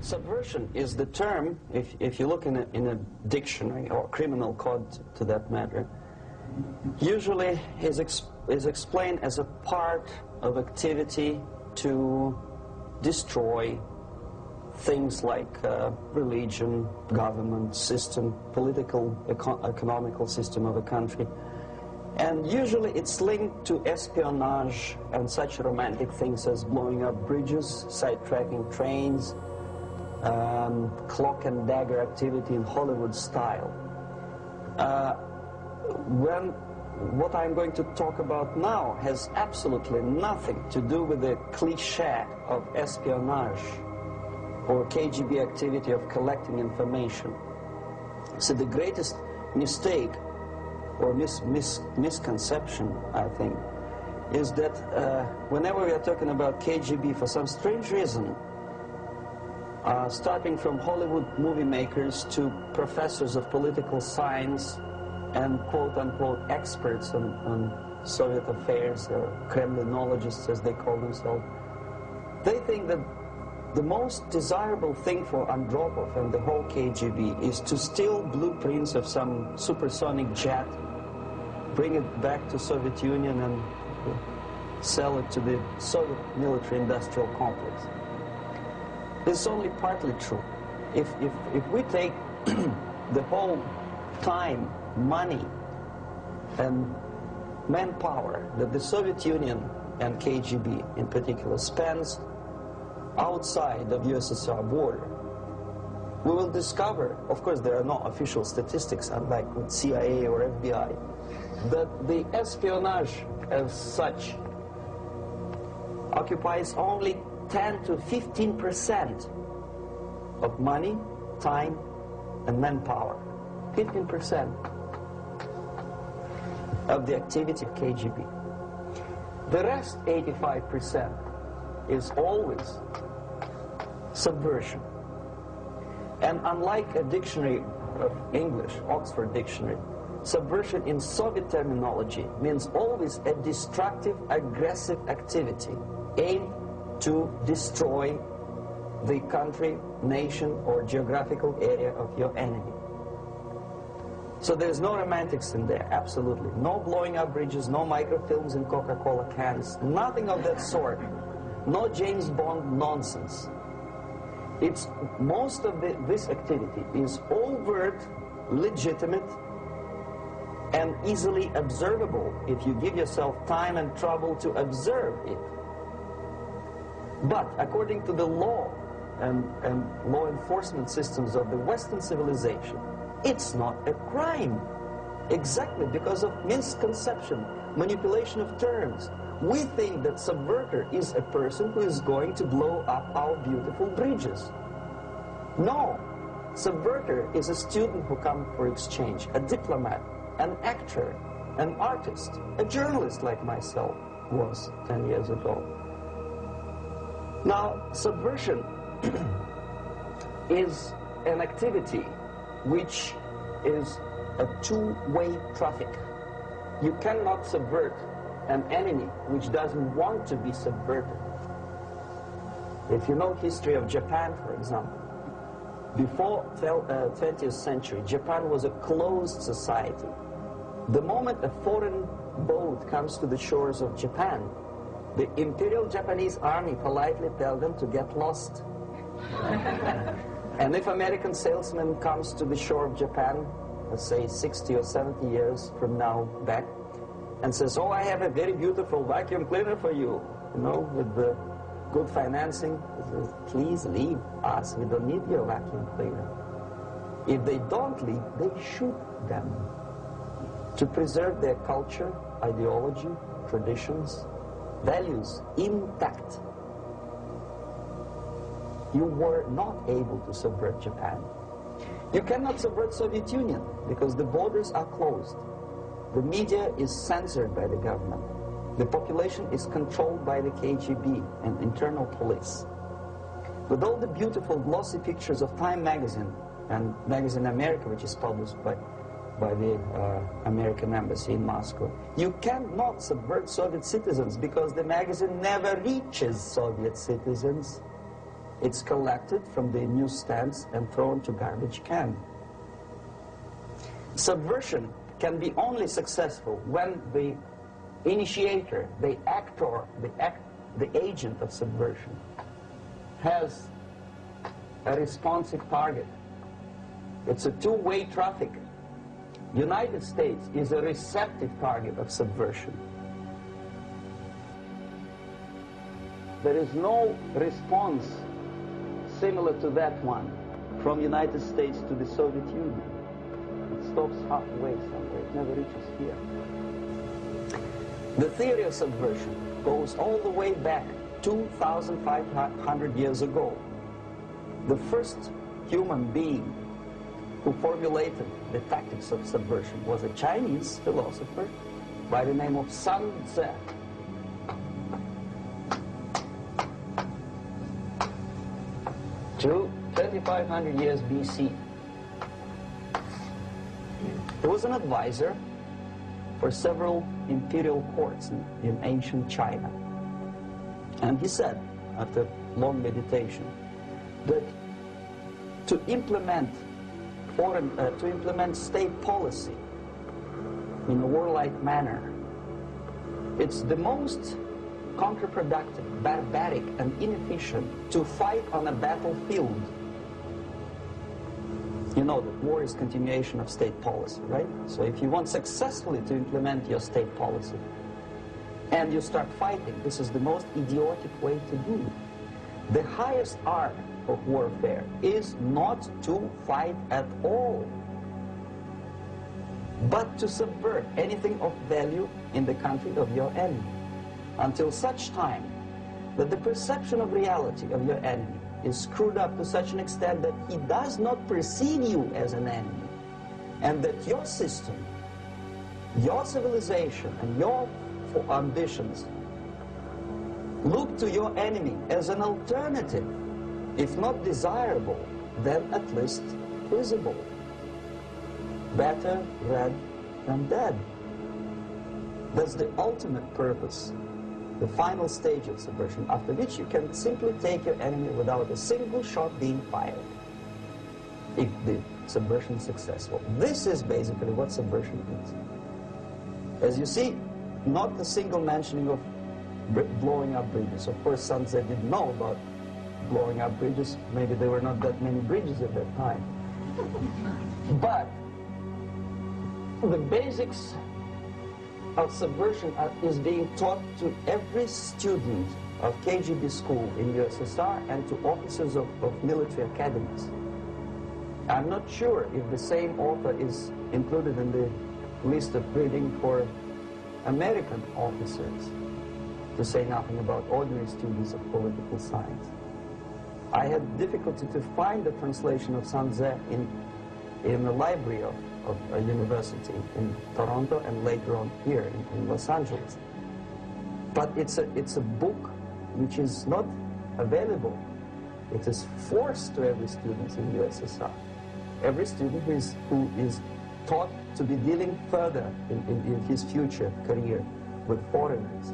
Subversion is the term, if you look in a dictionary or criminal code to that matter, usually is explained as a part of activity to destroy things like religion, government system, political, economical system of a country. And usually it's linked to espionage and such romantic things as blowing up bridges, sidetracking trains, cloak and dagger activity in Hollywood style. What I'm going to talk about now has absolutely nothing to do with the cliché of espionage or KGB activity of collecting information. So the greatest mistake or misconception, I think, is that whenever we are talking about KGB, for some strange reason, starting from Hollywood movie makers to professors of political science and quote-unquote experts on Soviet affairs, or Kremlinologists as they call themselves, they think that the most desirable thing for Andropov and the whole KGB is to steal blueprints of some supersonic jet, bring it back to Soviet Union and sell it to the Soviet military-industrial complex. This is only partly true. If we take the whole time, money, and manpower that the Soviet Union and KGB in particular spends outside of USSR border, we will discover, of course there are no official statistics unlike with CIA or FBI, that the espionage as such occupies only 10 to 15% of money, time, and manpower. 15% of the activity of KGB. The rest, 85%, is always subversion. And unlike a dictionary of English, Oxford Dictionary, subversion in Soviet terminology means always a destructive, aggressive activity aimed to destroy the country, nation, or geographical area of your enemy. So there's no romantics in there, absolutely. No blowing up bridges, no microfilms in Coca-Cola cans, nothing of that sort. No James Bond nonsense. It's most of this activity is overt, legitimate, and easily observable if you give yourself time and trouble to observe it. But according to the law and law enforcement systems of the Western civilization, it's not a crime. Exactly because of misconception, manipulation of terms. We think that subverter is a person who is going to blow up our beautiful bridges. No, subverter is a student who comes for exchange, a diplomat, an actor, an artist, a journalist like myself was 10 years ago. Now, subversion is an activity which is a two-way traffic. You cannot subvert an enemy which doesn't want to be subverted. If you know history of Japan, for example, before 20th century, Japan was a closed society. The moment a foreign boat comes to the shores of Japan, the Imperial Japanese Army politely tells them to get lost. And if American salesman comes to the shore of Japan, let's say 60 or 70 years from now back, and says, oh, I have a very beautiful vacuum cleaner for you, with the good financing, says, please leave us, we don't need your vacuum cleaner. If they don't leave, they shoot them to preserve their culture, ideology, traditions, values intact. You were not able to subvert Japan. You cannot subvert Soviet Union because the borders are closed. The media is censored by the government. The population is controlled by the KGB and internal police. With all the beautiful glossy pictures of Time magazine and Magazine America, which is published by the American embassy in Moscow, you cannot subvert Soviet citizens because the magazine never reaches Soviet citizens. It's collected from the newsstands and thrown to garbage can. Subversion can be only successful when the initiator, the actor, the agent of subversion has a responsive target. It's a two-way traffic. United States is a receptive target of subversion. There is no response similar to that one from United States to the Soviet Union. It stops halfway somewhere. It never reaches here. The theory of subversion goes all the way back 2,500 years ago. The first human being who formulated the tactics of subversion was a Chinese philosopher by the name of Sun Tzu. 2,500 years BC. He was an advisor for several imperial courts in ancient China. And he said, after long meditation, that to implement state policy in a warlike manner, it's the most counterproductive, barbaric, and inefficient to fight on a battlefield. You know that war is continuation of state policy, right? So if you want successfully to implement your state policy and you start fighting, this is the most idiotic way to do it. The highest art of warfare is not to fight at all, but to subvert anything of value in the country of your enemy, until such time that the perception of reality of your enemy is screwed up to such an extent that he does not perceive you as an enemy, and that your system, your civilization, and your ambitions look to your enemy as an alternative, if not desirable, then at least feasible. Better red than dead. That's the ultimate purpose, the final stage of subversion, after which you can simply take your enemy without a single shot being fired, if the subversion is successful. This is basically what subversion is. As you see, not a single mentioning of blowing up bridges. Of course, Sun Tzu didn't know about blowing up bridges. Maybe there were not that many bridges at that time. But the basics of subversion is being taught to every student of KGB school in USSR and to officers of military academies. I'm not sure if the same author is included in the list of reading for American officers, to say nothing about ordinary students of political science. I had difficulty to find the translation of Sun Tzu in the library of a university in Toronto and later on here in Los Angeles. But it's a book which is not available. It is forced to every student in USSR. Every student who is taught to be dealing further in his future career with foreigners.